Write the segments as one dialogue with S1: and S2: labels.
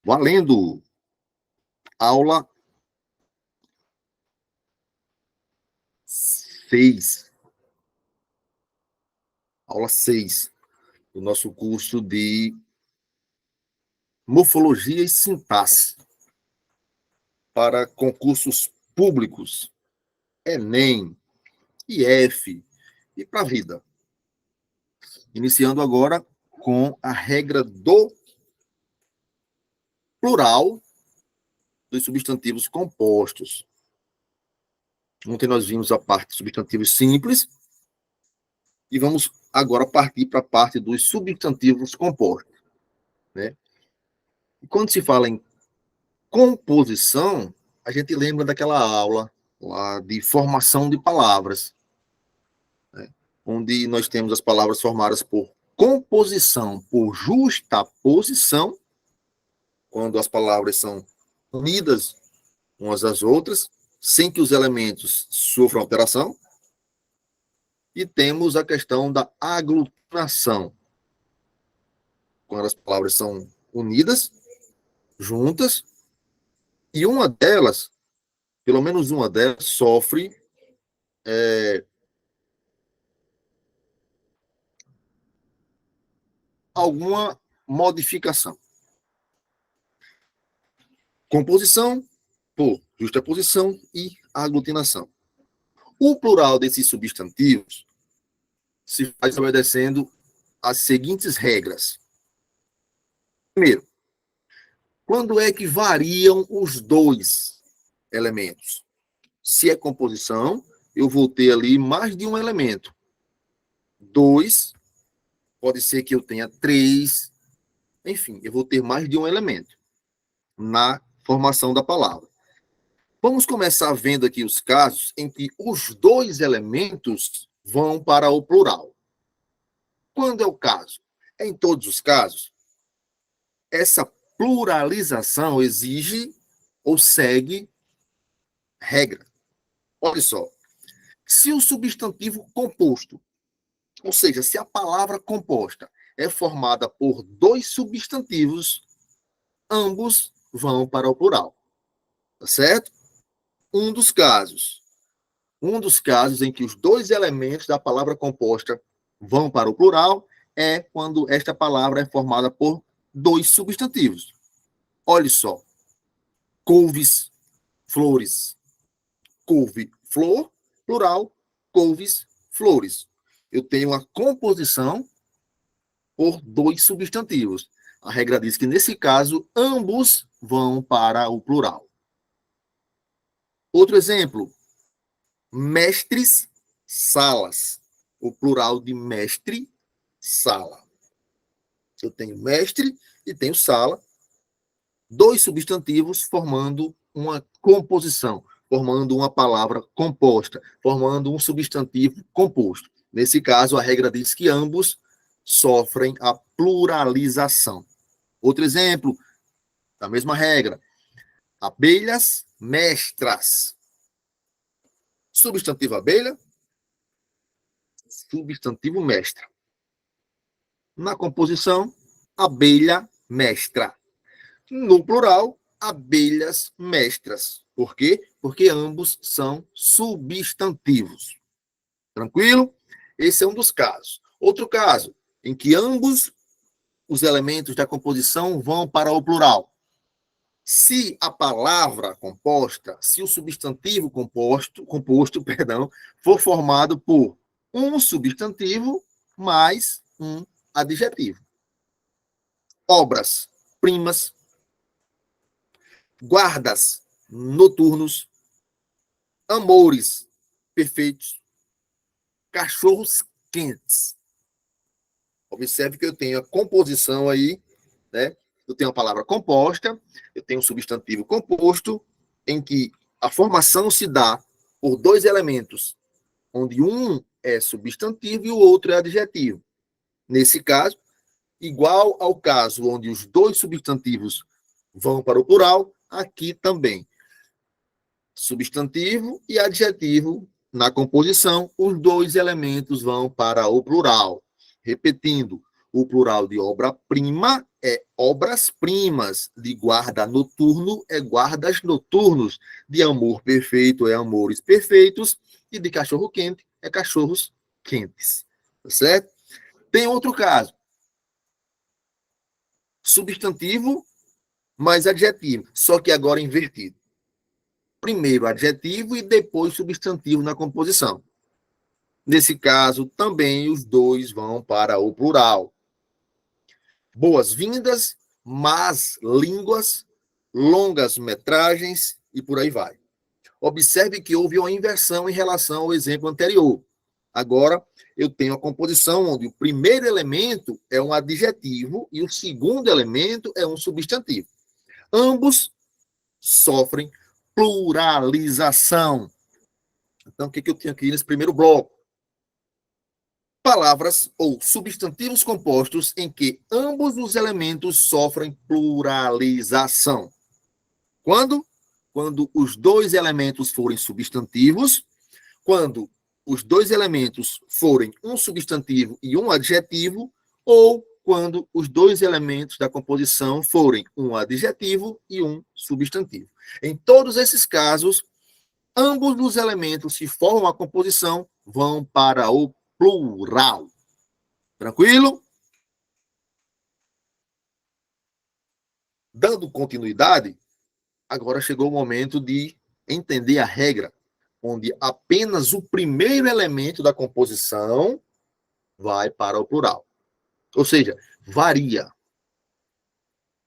S1: Valendo! Aula 6. Aula 6 do nosso curso de Morfologia e Sintaxe para concursos públicos, Enem, IF e para a vida. Iniciando agora com a regra do plural dos substantivos compostos. Ontem nós vimos a parte de substantivos simples e vamos agora partir para a parte dos substantivos compostos, né? E quando se fala em composição, a gente lembra daquela aula lá de formação de palavras, né? Onde nós temos as palavras formadas por composição, por justaposição, quando as palavras são unidas umas às outras, sem que os elementos sofram alteração. E temos a questão da aglutinação, quando as palavras são unidas, juntas, e uma delas, pelo menos uma delas, sofre alguma modificação. Composição, por justaposição e aglutinação. O plural desses substantivos se faz obedecendo as seguintes regras. Primeiro, quando é que variam os dois elementos? Se é composição, eu vou ter ali mais de um elemento. 2, pode ser que eu tenha 3, enfim, eu vou ter mais de um elemento na formação da palavra. Vamos começar vendo aqui os casos em que os dois elementos vão para o plural. Quando é o caso? Em todos os casos, essa pluralização exige ou segue regra. Olha só, se o substantivo composto, ou seja, se a palavra composta é formada por dois substantivos, ambos vão para o plural. Tá certo? Um dos casos em que os dois elementos da palavra composta vão para o plural é quando esta palavra é formada por dois substantivos. Olha só. Couves, flores. Couve, flor, plural, couves, flores. Eu tenho uma composição por dois substantivos. A regra diz que, nesse caso, ambos vão para o plural. Outro exemplo, mestres, salas. O plural de mestre, sala. Eu tenho mestre e tenho sala, dois substantivos formando uma composição, formando uma palavra composta, formando um substantivo composto. Nesse caso, a regra diz que ambos sofrem a pluralização. Outro exemplo, da mesma regra, abelhas mestras. Substantivo abelha, substantivo mestra. Na composição, abelha mestra. No plural, abelhas mestras. Por quê? Porque ambos são substantivos. Tranquilo? Esse é um dos casos. Outro caso, em que ambos os elementos da composição vão para o plural. Se a palavra composta, se o substantivo composto, for formado por um substantivo mais um adjetivo. Obras, primas, guardas, noturnos, amores, perfeitos, cachorros quentes. Observe que eu tenho a composição aí, né? Eu tenho a palavra composta, eu tenho um substantivo composto, em que a formação se dá por dois elementos, onde um é substantivo e o outro é adjetivo. Nesse caso, igual ao caso onde os dois substantivos vão para o plural, aqui também. Substantivo e adjetivo na composição, os dois elementos vão para o plural. Repetindo, O plural de obra-prima é obras-primas. De guarda noturno é guardas noturnos. De amor perfeito é amores perfeitos. E de cachorro quente é cachorros quentes. Tá certo? Tem outro caso. Substantivo mais adjetivo, só que agora invertido. Primeiro adjetivo e depois substantivo na composição. Nesse caso, também os dois vão para o plural. Boas-vindas, más línguas, longas metragens e por aí vai. Observe que houve uma inversão em relação ao exemplo anterior. Agora, eu tenho a composição onde o primeiro elemento é um adjetivo e o segundo elemento é um substantivo. Ambos sofrem pluralização. Então, o que eu tenho aqui nesse primeiro bloco? Palavras ou substantivos compostos em que ambos os elementos sofrem pluralização. Quando? Quando os dois elementos forem substantivos, quando os dois elementos forem um substantivo e um adjetivo, ou quando os dois elementos da composição forem um adjetivo e um substantivo. Em todos esses casos, ambos os elementos que formam a composição vão para o plural. Tranquilo? Dando continuidade, agora chegou o momento de entender a regra, onde apenas o primeiro elemento da composição vai para o plural. Ou seja, varia.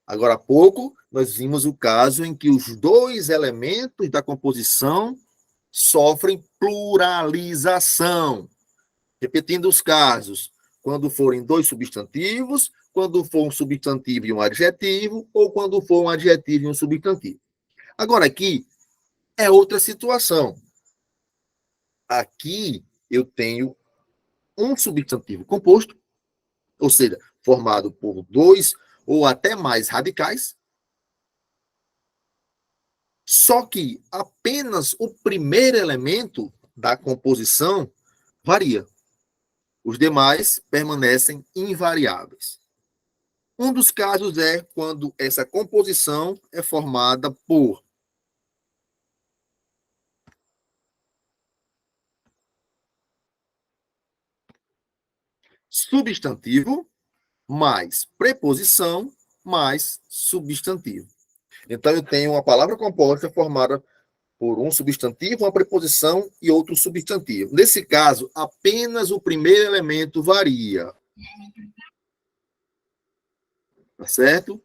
S1: Agora há pouco, nós vimos o caso em que os dois elementos da composição sofrem pluralização. Repetindo os casos, quando forem dois substantivos, quando for um substantivo e um adjetivo, ou quando for um adjetivo e um substantivo. Agora aqui é outra situação. Aqui eu tenho um substantivo composto, ou seja, formado por dois ou até mais radicais, só que apenas o primeiro elemento da composição varia. Os demais permanecem invariáveis. Um dos casos é quando essa composição é formada por substantivo mais preposição mais substantivo. Então, eu tenho uma palavra composta formada por um substantivo, uma preposição e outro substantivo. Nesse caso, apenas o primeiro elemento varia. Tá certo?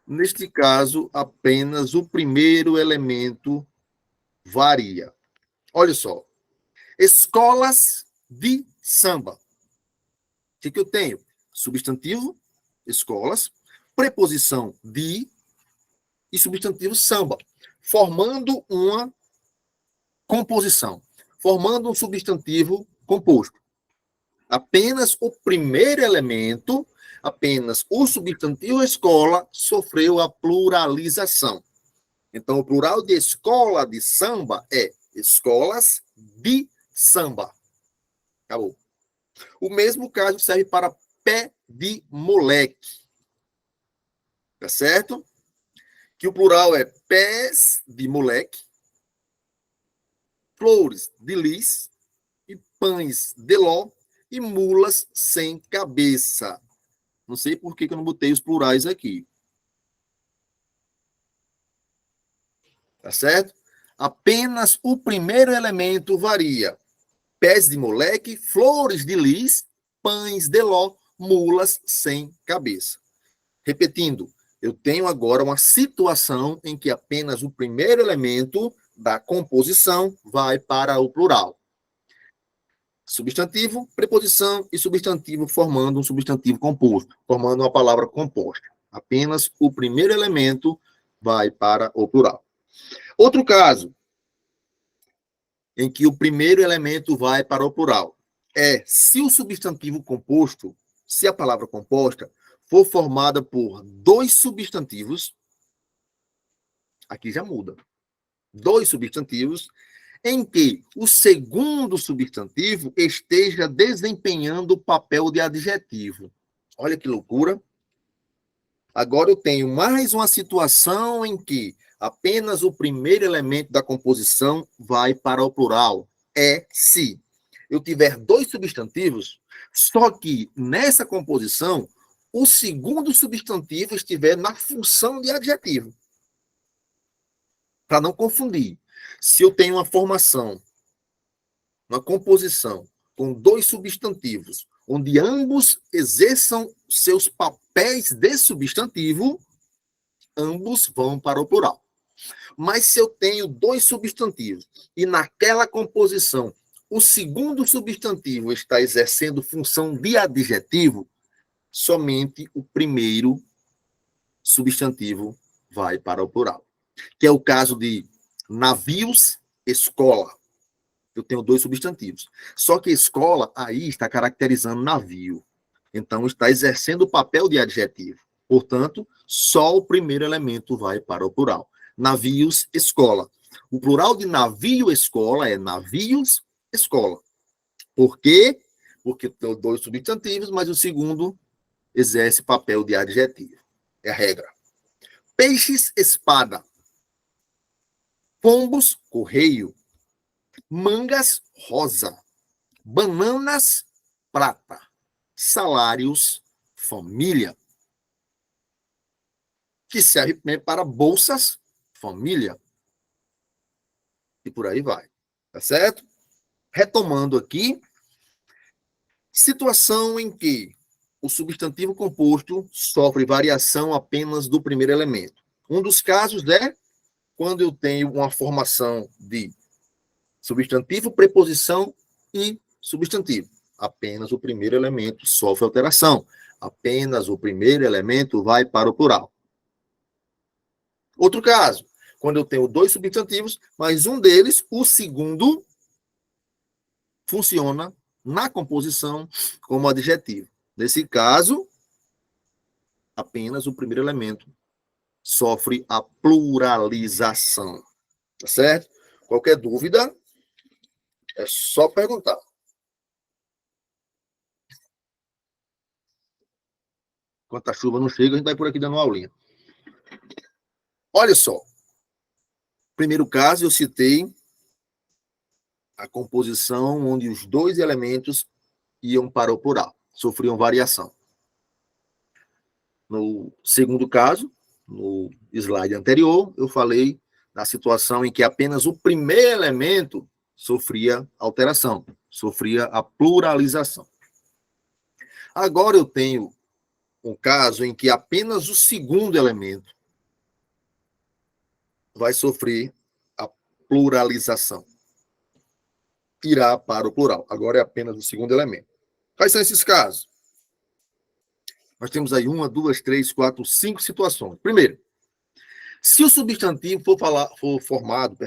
S1: Neste caso, apenas o primeiro elemento varia. Olha só. Escolas de samba. O que eu tenho? Substantivo, escolas, preposição de e substantivo samba, formando uma composição, formando um substantivo composto. Apenas o primeiro elemento, apenas o substantivo escola, sofreu a pluralização. Então, o plural de escola de samba é escolas de samba. Acabou. O mesmo caso serve para pé de moleque. Tá certo? Que o plural é pés de moleque, flores de lis, e pães de ló, e mulas sem cabeça. Não sei por que eu não botei os plurais aqui. Tá certo? Apenas o primeiro elemento varia. Pés de moleque, flores de lis, pães de ló, mulas sem cabeça. Repetindo, eu tenho agora uma situação em que apenas o primeiro elemento da composição vai para o plural. Substantivo, preposição e substantivo formando um substantivo composto, formando uma palavra composta. Apenas o primeiro elemento vai para o plural. Outro caso, em que o primeiro elemento vai para o plural, é se o substantivo composto, se a palavra composta, for formada por dois substantivos, aqui já muda. Dois substantivos, em que o segundo substantivo esteja desempenhando o papel de adjetivo. Olha que loucura. Agora eu tenho mais uma situação em que apenas o primeiro elemento da composição vai para o plural. É se eu tiver dois substantivos, só que nessa composição o segundo substantivo estiver na função de adjetivo. Para não confundir. Se eu tenho uma formação, uma composição com dois substantivos, onde ambos exerçam seus papéis de substantivo, ambos vão para o plural. Mas se eu tenho dois substantivos e naquela composição o segundo substantivo está exercendo função de adjetivo, somente o primeiro substantivo vai para o plural. Que é o caso de navios, escola. Eu tenho dois substantivos. Só que escola aí está caracterizando navio. Então está exercendo o papel de adjetivo. Portanto, só o primeiro elemento vai para o plural. Navios, escola. O plural de navio, escola é navios, escola. Por quê? Porque tem dois substantivos, mas o segundo exerce papel de adjetivo. É a regra. Peixes, espada. Pombos, correio. Mangas, rosa. Bananas, prata. Salários, família. Que serve também para bolsas, família. E por aí vai. Tá certo? Retomando aqui, situação em que o substantivo composto sofre variação apenas do primeiro elemento. Um dos casos é quando eu tenho uma formação de substantivo, preposição e substantivo. Apenas o primeiro elemento sofre alteração. Apenas o primeiro elemento vai para o plural. Outro caso, quando eu tenho dois substantivos, mas um deles, o segundo, funciona na composição como adjetivo. Nesse caso, apenas o primeiro elemento sofre a pluralização. Tá certo? Qualquer dúvida, é só perguntar. Enquanto a chuva não chega, a gente vai por aqui dando uma aulinha. Olha só. Primeiro caso, eu citei a composição onde os dois elementos iam para o plural, sofriam variação. No segundo caso, no slide anterior, eu falei da situação em que apenas o primeiro elemento sofria alteração, sofria a pluralização. Agora eu tenho um caso em que apenas o segundo elemento vai sofrer a pluralização. Irá para o plural. Agora é apenas o segundo elemento. Quais são esses casos? Nós temos aí 1, 2, 3, 4, 5 situações. Primeiro, se o substantivo for formado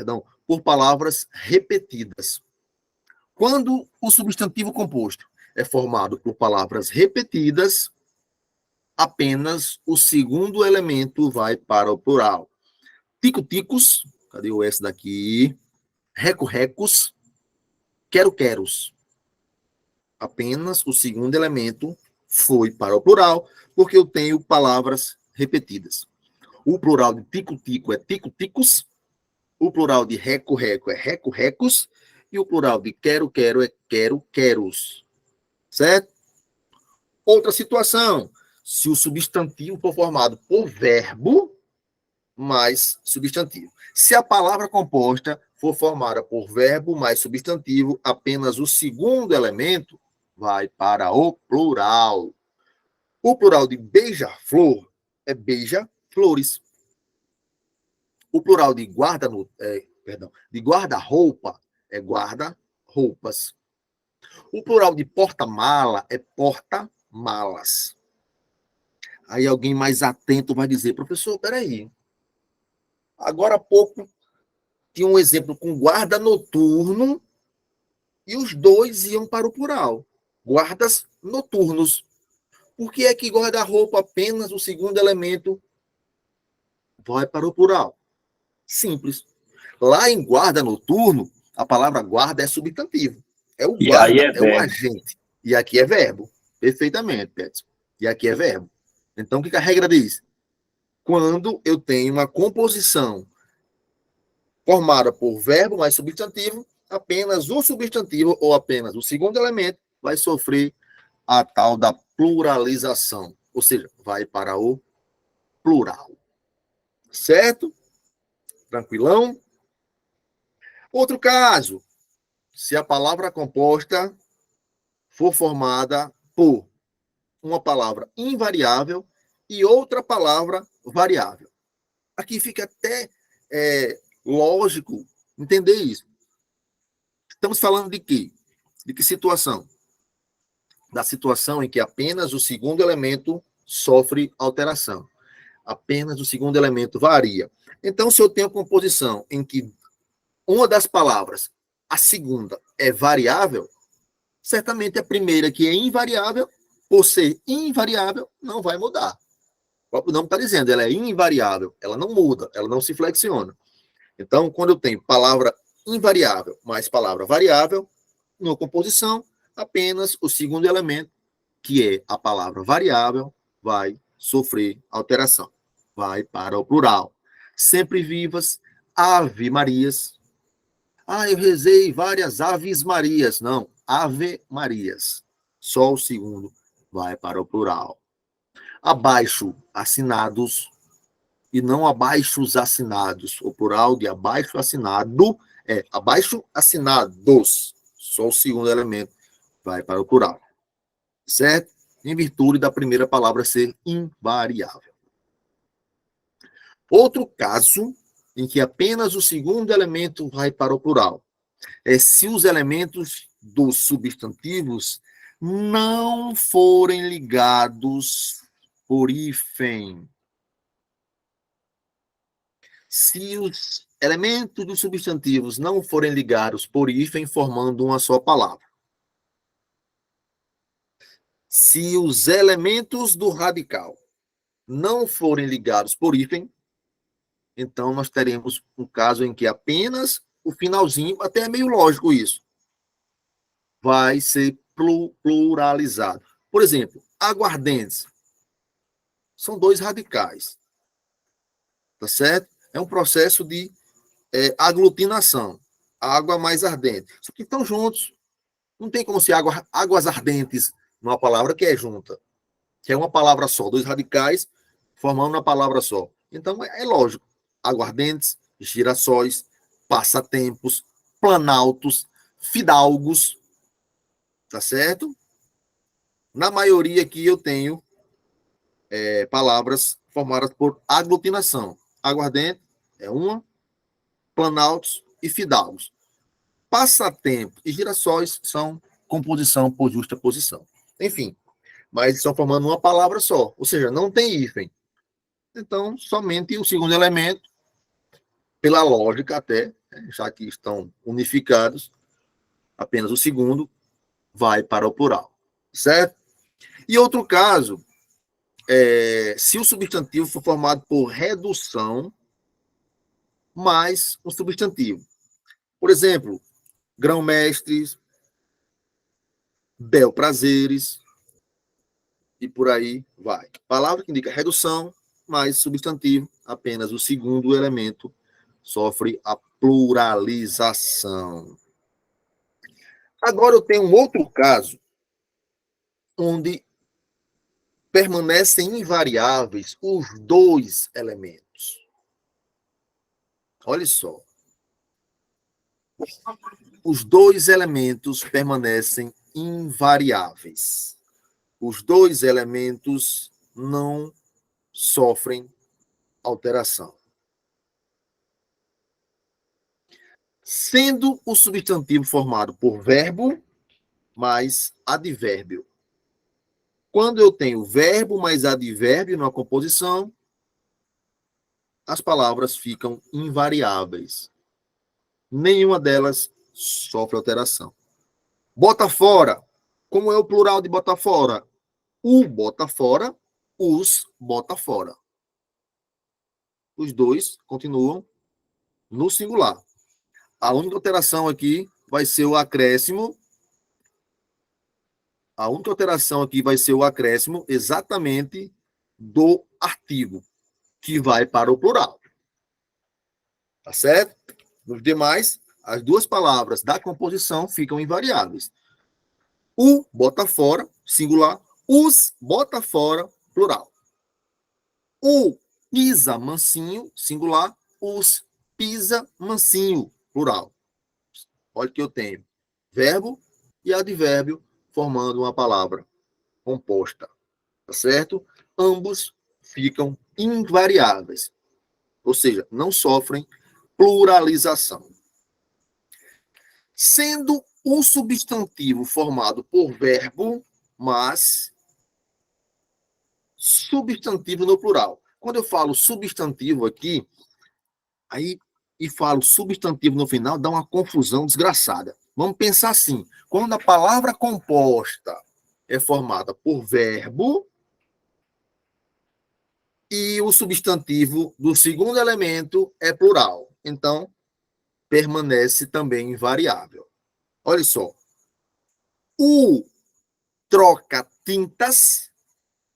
S1: por palavras repetidas. Quando o substantivo composto é formado por palavras repetidas, apenas o segundo elemento vai para o plural. Tico-ticos, cadê o S daqui? Reco-recos, quero-queros. Apenas o segundo elemento foi para o plural, porque eu tenho palavras repetidas. O plural de tico-tico é tico-ticos, o plural de reco-reco é reco-recos, e o plural de quero-quero é quero-queros. Certo? Outra situação, se o substantivo for formado por verbo mais substantivo. Se a palavra composta for formada por verbo mais substantivo, apenas o segundo elemento vai para o plural. O plural de beija-flor é beija-flores. O plural de guarda-roupa é guarda-roupas. O plural de porta-mala é porta-malas. Aí alguém mais atento vai dizer, professor, peraí. Agora há pouco tinha um exemplo com guarda noturno e os dois iam para o plural. Guardas noturnos. Por que é que guarda-roupa apenas o segundo elemento vai para o plural? Simples. Lá em guarda noturno, a palavra guarda é substantivo. É o guarda, é o agente. E aqui é verbo. Perfeitamente, Pedro. E aqui é verbo. Então, o que a regra diz? Quando eu tenho uma composição formada por verbo mais substantivo, apenas o substantivo ou apenas o segundo elemento vai sofrer a tal da pluralização, ou seja, vai para o plural. Certo? Tranquilão? Outro caso, se a palavra composta for formada por uma palavra invariável e outra palavra variável. Aqui fica até lógico entender isso. Estamos falando de quê? De que situação? Da situação em que apenas o segundo elemento sofre alteração. Apenas o segundo elemento varia. Então, se eu tenho composição em que uma das palavras, a segunda, é variável, certamente a primeira, que é invariável, por ser invariável, não vai mudar. O próprio nome está dizendo, ela é invariável, ela não muda, ela não se flexiona. Então, quando eu tenho palavra invariável mais palavra variável, na composição, apenas o segundo elemento, que é a palavra variável, vai sofrer alteração. Vai para o plural. Sempre vivas, Ave Marias. Ah, eu rezei várias Aves Marias. Não, Ave Marias. Só o segundo vai para o plural. Abaixo, assinados, e não abaixo os assinados. O plural de abaixo assinado é abaixo assinados. Só o segundo elemento vai para o plural. Certo? Em virtude da primeira palavra ser invariável. Outro caso em que apenas o segundo elemento vai para o plural é se os elementos dos substantivos não forem ligados por hífen. Se os elementos dos substantivos não forem ligados por hífen, formando uma só palavra. Se os elementos do radical não forem ligados por hífen, então nós teremos um caso em que apenas o finalzinho, até é meio lógico isso, vai ser pluralizado. Por exemplo, aguardentes. São dois radicais. Tá certo? É um processo de aglutinação. Água mais ardente. Só que estão juntos. Não tem como ser águas ardentes numa palavra que é junta. Que é uma palavra só. Dois radicais formando uma palavra só. Então, é lógico. Aguardentes, girassóis, passatempos, planaltos, fidalgos. Tá certo? Na maioria aqui eu tenho palavras formadas por aglutinação. Aguardente é uma, planaltos e fidalgos. Passatempo e girassóis são composição por justa posição. Enfim, mas estão formando uma palavra só, ou seja, não tem hífen. Então, somente o segundo elemento, pela lógica até, já que estão unificados, apenas o segundo vai para o plural, certo? E outro caso, se o substantivo for formado por redução mais um substantivo. Por exemplo, grão-mestres, bel-prazeres, e por aí vai. Palavra que indica redução, mais substantivo, apenas o segundo elemento sofre a pluralização. Agora eu tenho um outro caso onde permanecem invariáveis os dois elementos. Olha só. Os dois elementos permanecem invariáveis. Os dois elementos não sofrem alteração. Sendo o substantivo formado por verbo mais advérbio. Quando eu tenho verbo mais advérbio na composição, as palavras ficam invariáveis. Nenhuma delas sofre alteração. Bota fora. Como é o plural de bota fora? O bota fora, os bota fora. Os dois continuam no singular. A única alteração aqui vai ser o acréscimo A única alteração aqui vai ser o acréscimo exatamente do artigo, que vai para o plural. Tá certo? Nos demais, as duas palavras da composição ficam invariáveis. O bota fora, singular. Os bota fora, plural. O pisa mansinho, singular. Os pisa mansinho, plural. Olha que eu tenho verbo e advérbio formando uma palavra composta. Tá certo? Ambos ficam invariáveis. Ou seja, não sofrem pluralização. Sendo um substantivo formado por verbo, mas substantivo no plural. Quando eu falo substantivo aqui, aí e falo substantivo no final, dá uma confusão desgraçada. Vamos pensar assim: quando a palavra composta é formada por verbo e o substantivo do segundo elemento é plural, então permanece também invariável. Olha só. O troca tintas,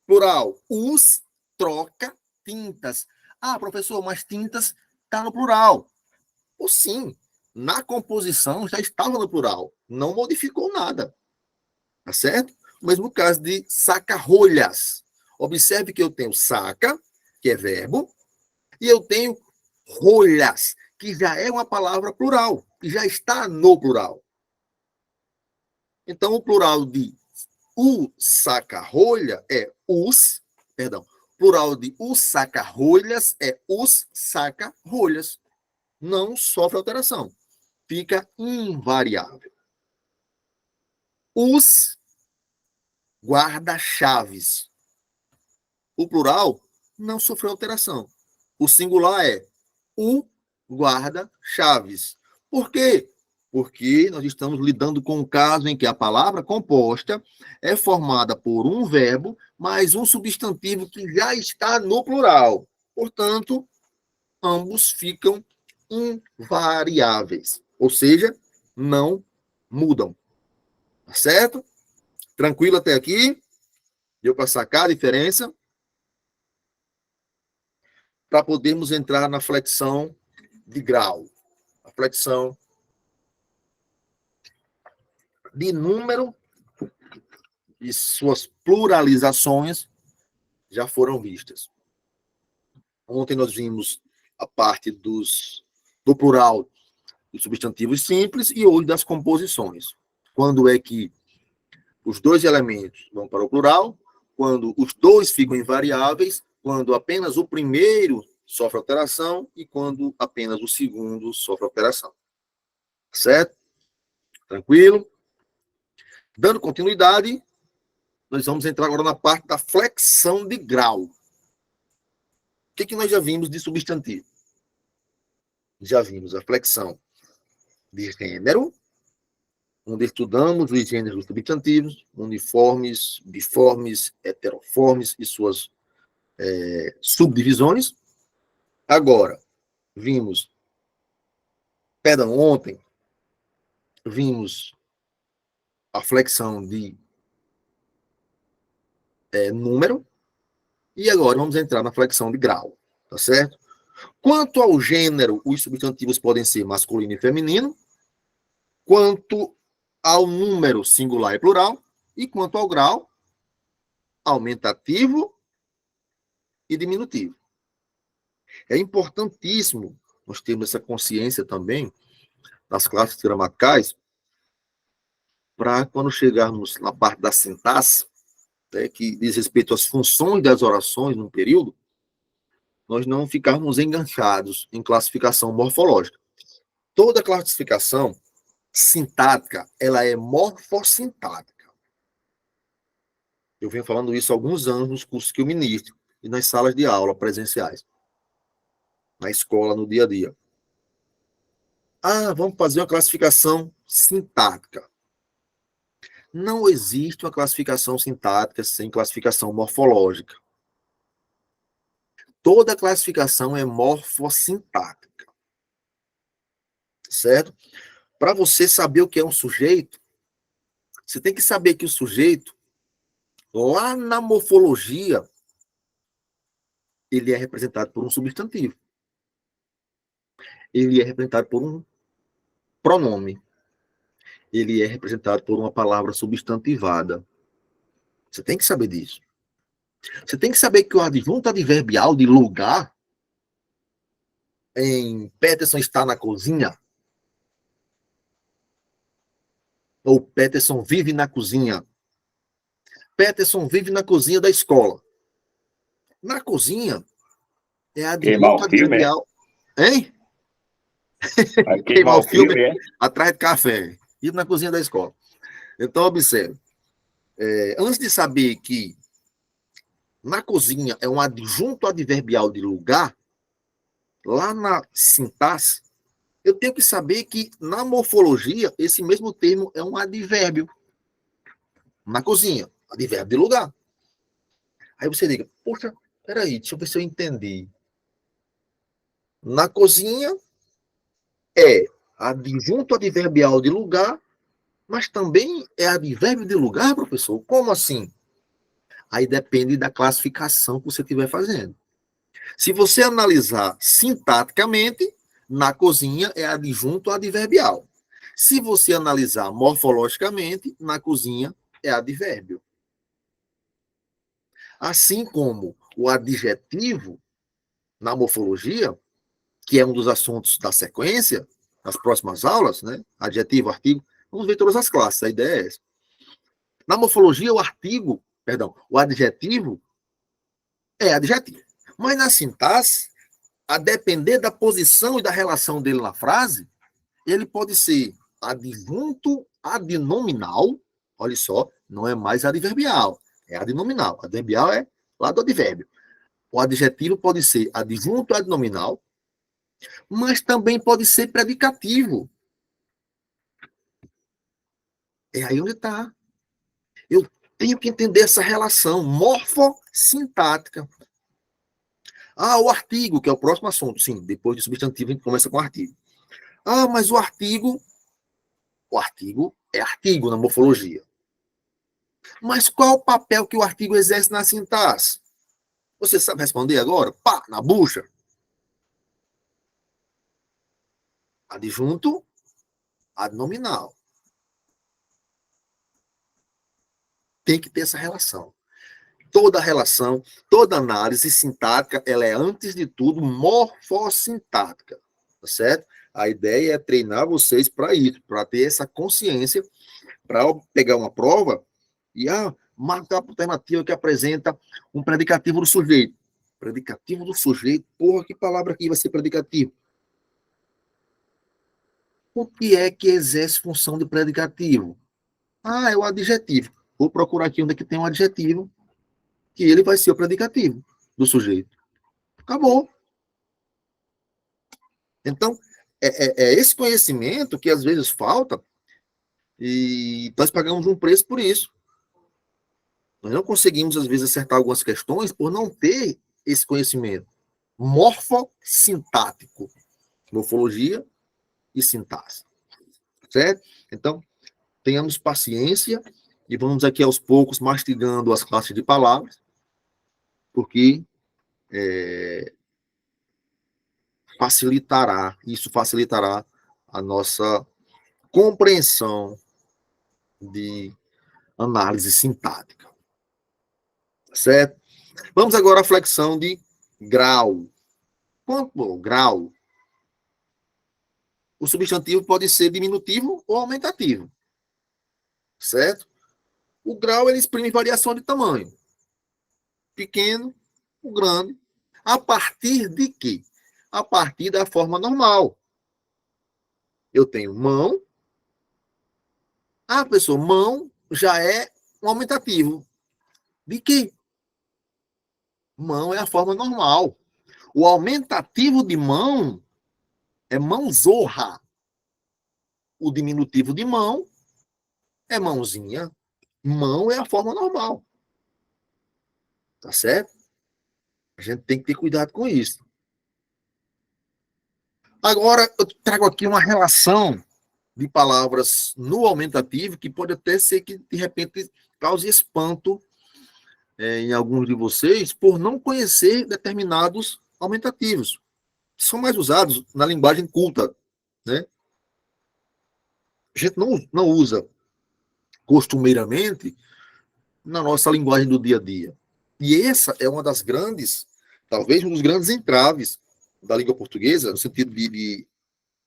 S1: plural. Os troca tintas. Ah, professor, mas tintas está no plural. Ou sim, na composição já estava no plural. Não modificou nada. Tá certo? O mesmo caso de saca-rolhas. Observe que eu tenho saca, que é verbo, e eu tenho rolhas, que já é uma palavra plural, que já está no plural. Então, o plural de o saca-rolha é os, perdão, plural de os saca-rolhas é os saca-rolhas. Não sofre alteração. Fica invariável. Os guarda-chaves. O plural não sofreu alteração. O singular é o guarda-chaves. Por quê? Porque nós estamos lidando com um caso em que a palavra composta é formada por um verbo mais um substantivo que já está no plural. Portanto, ambos ficam invariáveis, ou seja, não mudam. Tá certo? Tranquilo até aqui? Deu para sacar a diferença? Para podermos entrar na flexão de grau. A flexão de número e suas pluralizações já foram vistas. Ontem nós vimos a parte do plural dos substantivos simples e hoje das composições. Quando é que os dois elementos vão para o plural, quando os dois ficam invariáveis, quando apenas o primeiro sofre alteração e quando apenas o segundo sofre alteração. Certo? Tranquilo? Dando continuidade, nós vamos entrar agora na parte da flexão de grau. O que nós já vimos de substantivo? Já vimos a flexão de gênero, onde estudamos os gêneros dos substantivos, uniformes, biformes, heteroformes e suas subdivisões. Agora, ontem, vimos a flexão de número, e agora vamos entrar na flexão de grau, tá certo? Quanto ao gênero, os substantivos podem ser masculino e feminino. Quanto ao número, singular e plural. E quanto ao grau, aumentativo e diminutivo. É importantíssimo nós termos essa consciência também das classes gramaticais para quando chegarmos na parte da sintaxe, que diz respeito às funções das orações num período, nós não ficarmos enganchados em classificação morfológica. Toda classificação sintática, ela é morfossintática. Eu venho falando isso há alguns anos nos cursos que eu ministro e nas salas de aula presenciais, na escola, no dia a dia. Vamos fazer uma classificação sintática. Não existe uma classificação sintática sem classificação morfológica. Toda classificação é morfossintática. Certo? Para você saber o que é um sujeito, Você tem que saber que o sujeito, lá na morfologia, ele é representado por um substantivo. Ele é representado por um pronome. Ele é representado por uma palavra substantivada. Você tem que saber disso. Você tem que saber que o adjunto adverbial de lugar em Peterson está na cozinha, ou Peterson vive na cozinha. Peterson vive na cozinha da escola. Na cozinha é
S2: Queimar
S1: adjunto
S2: o filme, é?
S1: adverbial. Hein?
S2: Vai
S1: Queimar
S2: queimar
S1: o
S2: o filme,
S1: filme
S2: é?
S1: atrás de café. E na cozinha da escola. Então, observe. Antes de saber que na cozinha é um adjunto adverbial de lugar, lá na sintaxe, eu tenho que saber que na morfologia, esse mesmo termo é um advérbio. Na cozinha, advérbio de lugar. Aí você diga, poxa, peraí, deixa eu ver se eu entendi. Na cozinha é adjunto adverbial de lugar, mas também é advérbio de lugar, professor? Como assim? Aí depende da classificação que você estiver fazendo. Se você analisar sintaticamente, na cozinha é adjunto adverbial. Se você analisar morfologicamente, na cozinha é advérbio. Assim como o adjetivo, na morfologia, que é um dos assuntos da sequência, nas próximas aulas, né? Adjetivo, artigo, vamos ver todas as classes, a ideia é essa. Na morfologia, o adjetivo é adjetivo. Mas na sintaxe, a depender da posição e da relação dele na frase, ele pode ser adjunto adnominal, olha só, não é mais adverbial, é adnominal. Adverbial é lá do advérbio. O adjetivo pode ser adjunto adnominal, mas também pode ser predicativo. É aí onde está. Eu tenho que entender essa relação morfossintática. Ah, o artigo, que é o próximo assunto. Sim, depois de substantivo a gente começa com o artigo. Ah, mas o artigo é artigo na morfologia. Mas qual o papel que o artigo exerce na sintaxe? Você sabe responder agora? Pá, na bucha. Adjunto, adnominal. Tem que ter essa relação. Toda relação, toda análise sintática, ela é, antes de tudo, morfossintática. Tá certo? A ideia é treinar vocês para isso, para ter essa consciência, para pegar uma prova e marcar a alternativa que apresenta um predicativo do sujeito. Predicativo do sujeito, porra, que palavra aqui vai ser predicativo? O que é que exerce função de predicativo? Ah, é o adjetivo. Vou procurar aqui onde é que tem um adjetivo, que ele vai ser o predicativo do sujeito. Acabou. Então, é esse conhecimento que às vezes falta e nós pagamos um preço por isso. Nós não conseguimos, às vezes, acertar algumas questões por não ter esse conhecimento morfossintático, morfologia e sintaxe. Certo? Então, tenhamos paciência e vamos aqui aos poucos mastigando as classes de palavras, porque isso facilitará a nossa compreensão de análise sintática. Certo? Vamos agora à flexão de grau. Quanto grau, o substantivo pode ser diminutivo ou aumentativo. Certo? O grau, ele exprime variação de tamanho. Pequeno, o grande. A partir de quê? A partir da forma normal. Eu tenho mão. Pessoal, mão já é um aumentativo. De quê? Mão é a forma normal. O aumentativo de mão é mãozorra. O diminutivo de mão é mãozinha. Mão é a forma normal. Tá certo? A gente tem que ter cuidado com isso. Agora, eu trago aqui uma relação de palavras no aumentativo que pode até ser que, de repente, cause espanto em alguns de vocês por não conhecer determinados aumentativos, que são mais usados na linguagem culta, né? A gente não usa costumeiramente na nossa linguagem do dia a dia. E essa é uma das grandes, talvez um dos grandes entraves da língua portuguesa, no sentido de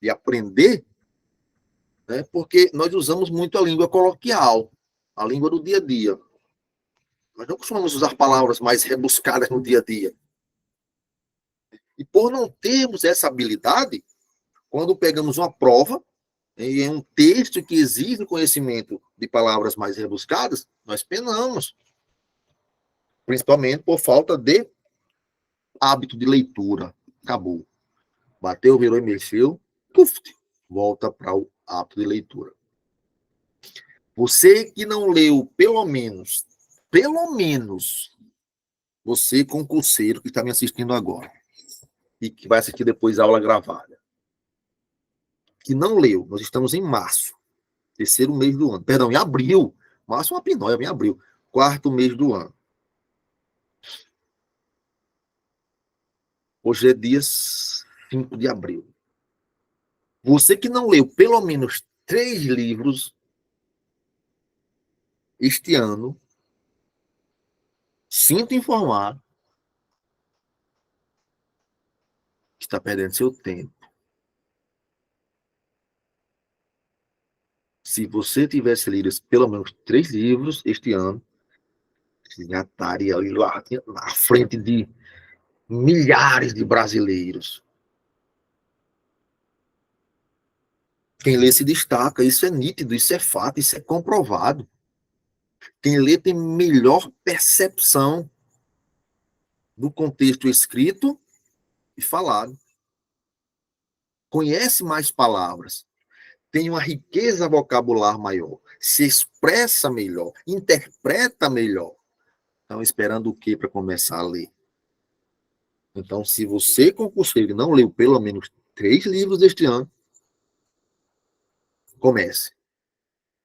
S1: aprender, né? Porque nós usamos muito a língua coloquial, a língua do dia a dia. Nós não costumamos usar palavras mais rebuscadas no dia a dia. E por não termos essa habilidade, quando pegamos uma prova, em um texto que exige o conhecimento de palavras mais rebuscadas, nós penamos. Principalmente por falta de hábito de leitura. Acabou. Bateu, virou e mexeu, puf, volta para o hábito de leitura. Você que não leu, pelo menos, você concurseiro que está me assistindo agora, e que vai assistir depois a aula gravada, que não leu, nós estamos em março, terceiro mês do ano, perdão, em abril, março é uma pinóia, em abril, quarto mês do ano. Hoje é dia 5 de abril. Você que não leu pelo menos 3 livros este ano, sinto informar que está perdendo seu tempo. Se você tivesse lido pelo menos 3 livros este ano, você já estaria ali lá na frente de milhares de brasileiros. Quem lê se destaca, isso é nítido, isso é fato, isso é comprovado. Quem lê tem melhor percepção do contexto escrito e falado. Conhece mais palavras, tem uma riqueza vocabular maior, se expressa melhor, interpreta melhor. Estão esperando o quê para começar a ler? Então, se você, concurseiro, não leu pelo menos 3 livros este ano, comece.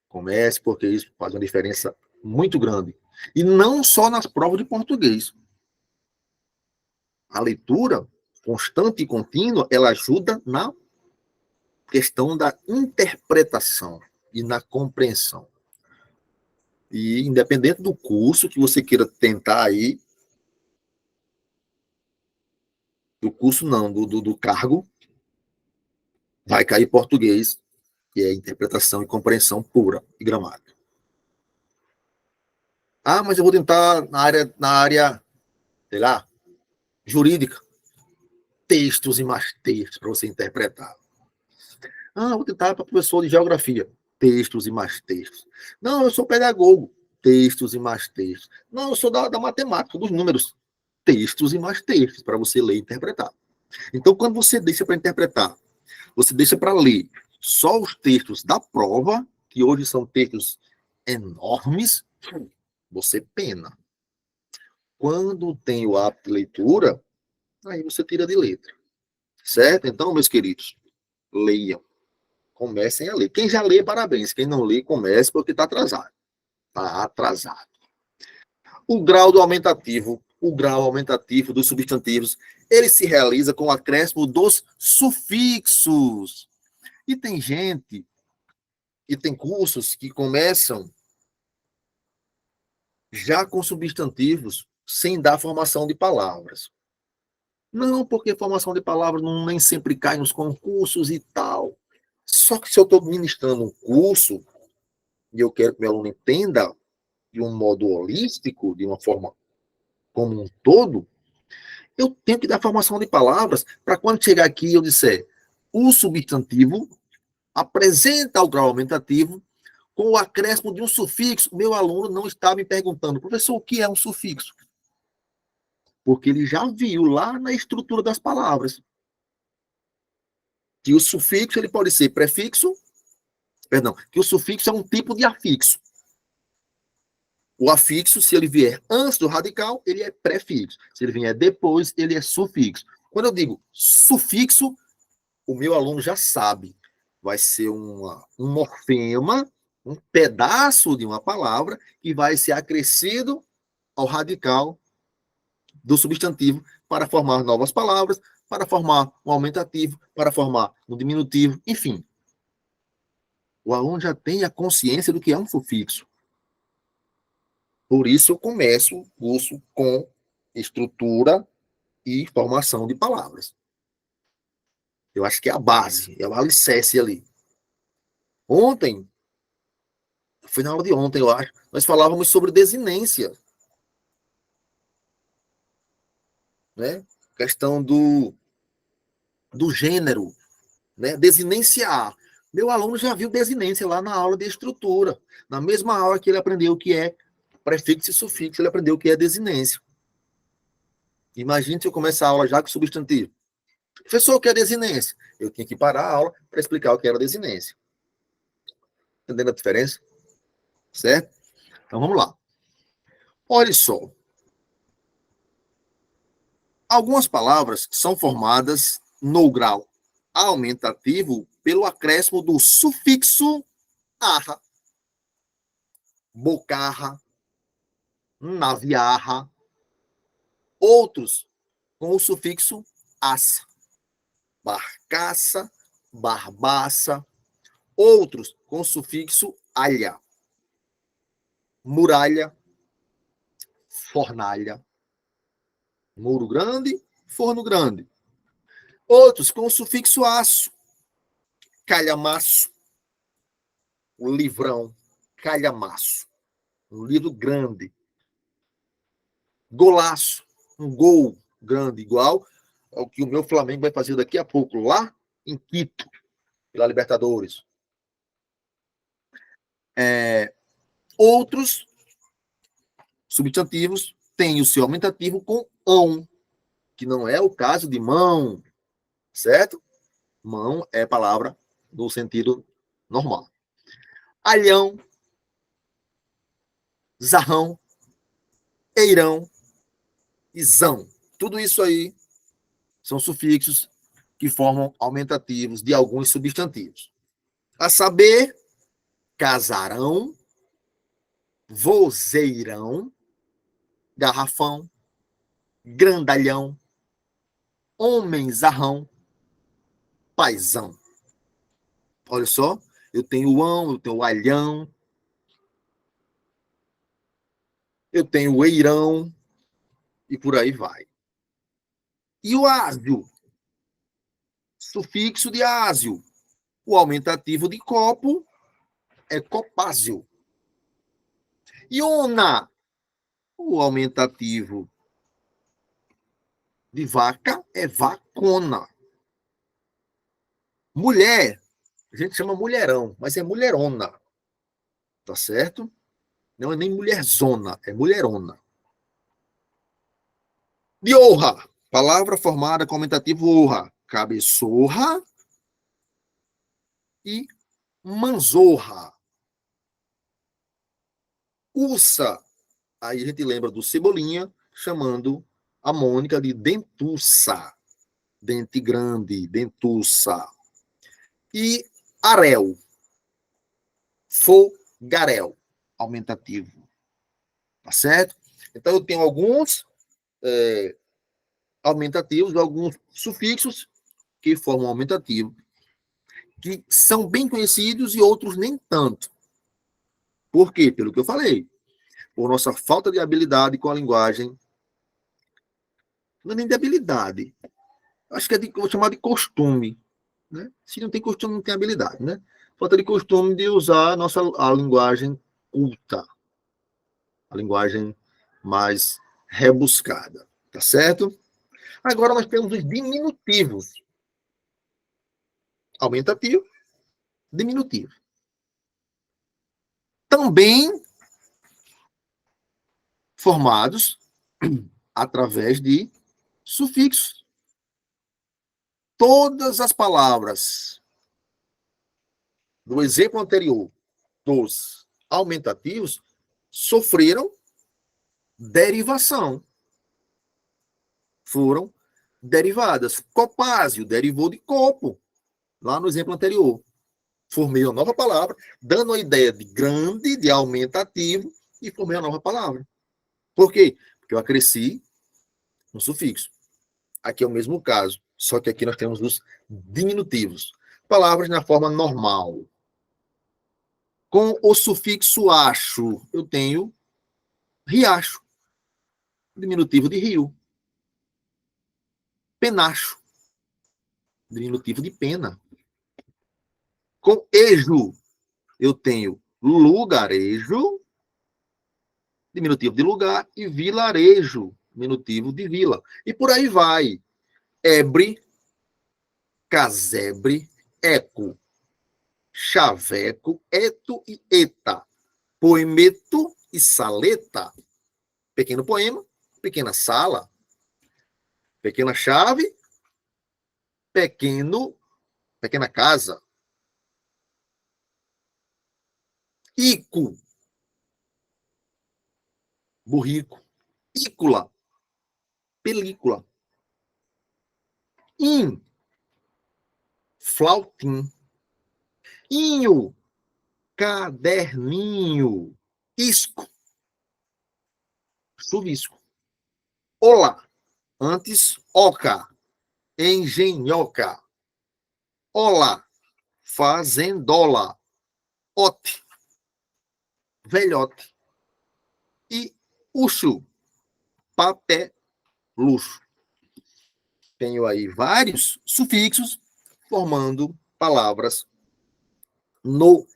S1: Comece, porque isso faz uma diferença muito grande. E não só nas provas de português. A leitura constante e contínua, ela ajuda na questão da interpretação e na compreensão. E independente do curso que você queira tentar aí, do curso não, do cargo, vai cair português, que é interpretação e compreensão pura e gramática. Ah, mas eu vou tentar na área, sei lá, jurídica. Textos e mais textos para você interpretar. Ah, eu vou tentar para professor de geografia. Textos e mais textos. Não, eu sou pedagogo. Textos e mais textos. Não, eu sou da matemática, dos números. Textos e mais textos para você ler e interpretar. Então, quando você deixa para interpretar, você deixa para ler só os textos da prova, que hoje são textos enormes, você pena. Quando tem o hábito de leitura, aí você tira de letra. Certo? Então, meus queridos, leiam. Comecem a ler. Quem já lê, parabéns. Quem não lê, comece porque está atrasado. Está atrasado. O grau aumentativo dos substantivos, ele se realiza com o acréscimo dos sufixos. E tem gente, e tem cursos que começam já com substantivos, sem dar formação de palavras. Não, porque formação de palavras nem sempre cai nos concursos e tal. Só que se eu estou ministrando um curso, e eu quero que meu aluno entenda de um modo holístico, de uma forma como um todo, eu tenho que dar formação de palavras para quando chegar aqui eu disser o substantivo apresenta o grau aumentativo com o acréscimo de um sufixo. Meu aluno não está me perguntando, professor, o que é um sufixo? Porque ele já viu lá na estrutura das palavras que o sufixo ele pode ser prefixo, que o sufixo é um tipo de afixo. O afixo, se ele vier antes do radical, ele é prefixo. Se ele vier depois, ele é sufixo. Quando eu digo sufixo, o meu aluno já sabe. vai ser um morfema, um pedaço de uma palavra que vai ser acrescido ao radical do substantivo para formar novas palavras, para formar um aumentativo, para formar um diminutivo, enfim. O aluno já tem a consciência do que é um sufixo. Por isso eu começo o curso com estrutura e formação de palavras. Eu acho que é a base, é o alicerce ali. Ontem, foi na aula de ontem, eu acho, nós falávamos sobre desinência. Né? Questão do gênero, né? Desinenciar. Meu aluno já viu desinência lá na aula de estrutura. Na mesma aula que ele aprendeu o que é prefixo e sufixo, ele aprendeu o que é desinência. Imagine se eu começar a aula já com substantivo. Professor, o que é desinência? Eu tinha que parar a aula para explicar o que era desinência. Entendendo a diferença? Certo? Então vamos lá. Olha só. Algumas palavras são formadas no grau aumentativo pelo acréscimo do sufixo arra, bocarra, naviarra. Outros com o sufixo assa, barcaça, barbaça. Outros com o sufixo alha, muralha, fornalha. Muro grande, forno grande. Outros com o sufixo aço, calhamaço, o livrão, calhamaço, um livro grande. Golaço, um gol grande, igual ao que o meu Flamengo vai fazer daqui a pouco, lá em Quito, pela Libertadores. Outros substantivos têm o seu aumentativo com ão, que não é o caso de mão, certo? Mão é palavra no sentido normal. Alhão, zarrão, eirão e zão. Tudo isso aí são sufixos que formam aumentativos de alguns substantivos. A saber, casarão, vozeirão, garrafão, grandalhão, homenzarrão, paizão. Olha só, eu tenho o ão, eu tenho o alhão, eu tenho o eirão, e por aí vai. E o ásio? Sufixo de ásio. O aumentativo de copo é copásio. Iona? O aumentativo de vaca é vacona. Mulher, a gente chama mulherão, mas é mulherona. Tá certo? Não é nem mulherzona, é mulherona. De honra, palavra formada com aumentativo honra, cabeçorra e manzorra. Ursa, aí a gente lembra do Cebolinha, chamando a Mônica de dentuça. Dente grande, dentuça. E arel, fogarel, aumentativo. Tá certo? Então eu tenho alguns aumentativos, alguns sufixos que formam aumentativo, que são bem conhecidos e outros nem tanto. Por quê? Pelo que eu falei. Por nossa falta de habilidade com a linguagem. Não é nem de habilidade. Acho que vou chamar de costume. Né? Se não tem costume, não tem habilidade. Né? Falta de costume de usar a linguagem culta. A linguagem mais rebuscada. Tá certo? Agora nós temos os diminutivos. Aumentativo, diminutivo. Também formados através de sufixos. Todas as palavras do exemplo anterior dos aumentativos sofreram derivação. Foram derivadas. Copásio derivou de copo, lá no exemplo anterior. Formei uma nova palavra, dando a ideia de grande, de aumentativo, e formei uma nova palavra. Por quê? Porque eu acresci um sufixo. Aqui é o mesmo caso, só que aqui nós temos os diminutivos. Palavras na forma normal. Com o sufixo acho, eu tenho riacho, diminutivo de rio. Penacho, diminutivo de pena. Com ejo, eu tenho lugarejo, diminutivo de lugar, e vilarejo, diminutivo de vila. E por aí vai. Ebre, casebre, eco, chaveco, eto e eta. Poemeto e saleta. Pequeno poema, pequena sala, pequena chave, pequena casa. Ico, burrico. Ícola, película. Flautim. Inho, caderninho. Isco, chuvisco. Olá, antes oca, engenhoca. Olá, fazendola. Ote, velhote. E ucho, papé, luxo. Tenho aí vários sufixos formando palavras no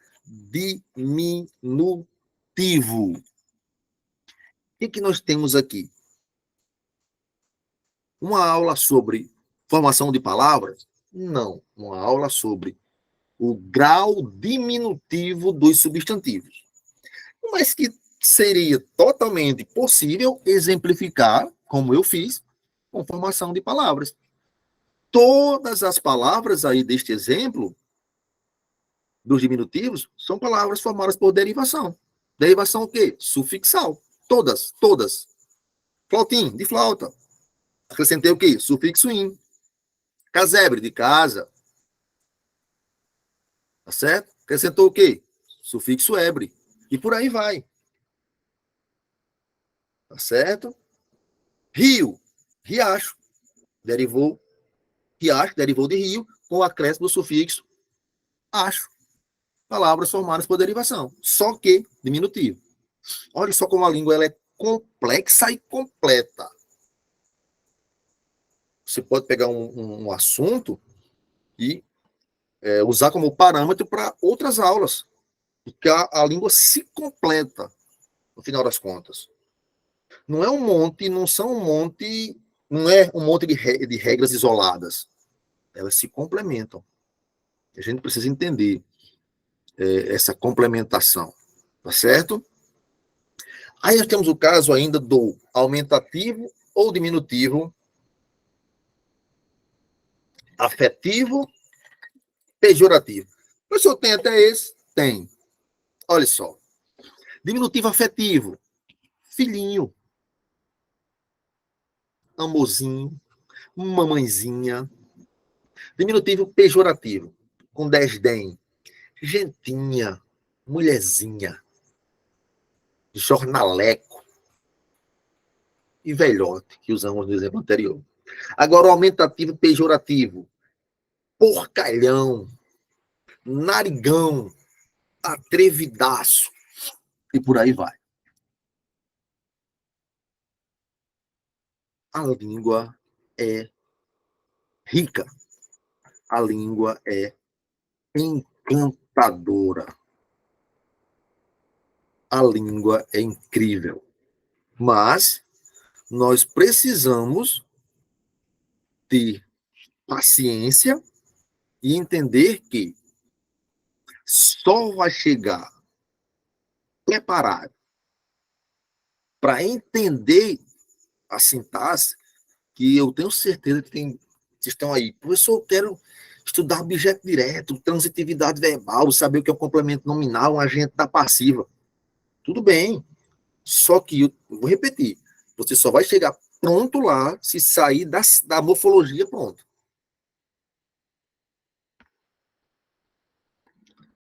S1: diminutivo. O que nós temos aqui? Uma aula sobre formação de palavras? Não. Uma aula sobre o grau diminutivo dos substantivos. Mas que seria totalmente possível exemplificar, como eu fiz, com formação de palavras. Todas as palavras aí deste exemplo, dos diminutivos, são palavras formadas por derivação. Derivação o quê? Sufixal. Todas. Flautim, de flauta. Acrescentei o quê? Sufixo in. Casebre, de casa. Tá certo? Acrescentou o quê? Sufixo ebre. E por aí vai. Tá certo? Rio, riacho. Riacho derivou de rio, com o acréscimo do sufixo acho. Palavras formadas por derivação. Só que diminutivo. Olha só como a língua ela é complexa e completa. Você pode pegar um assunto e usar como parâmetro para outras aulas. Porque a língua se completa, no final das contas. Não é um monte, não é um monte de regras isoladas. Elas se complementam. A gente precisa entender essa complementação. Tá certo? Aí nós temos o caso ainda do aumentativo ou diminutivo, afetivo, pejorativo. O senhor tem até esse? Tem. Olha só. Diminutivo afetivo. Filhinho. Amorzinho. Mamãezinha. Diminutivo pejorativo. Com desdém. Gentinha. Mulherzinha. Jornaleco. E velhote, que usamos no exemplo anterior. Agora, o aumentativo pejorativo. Porcalhão. Narigão. Atrevidaço. E por aí vai. A língua é rica. A língua é encantadora. A língua é incrível. Mas nós precisamos ter paciência e entender que só vai chegar preparado para entender a sintaxe, que eu tenho certeza que vocês estão aí. Professor, eu quero estudar objeto direto, transitividade verbal, saber o que é o complemento nominal, um agente da passiva. Tudo bem. Só que, eu vou repetir, você só vai chegar pronto lá se sair da morfologia pronto.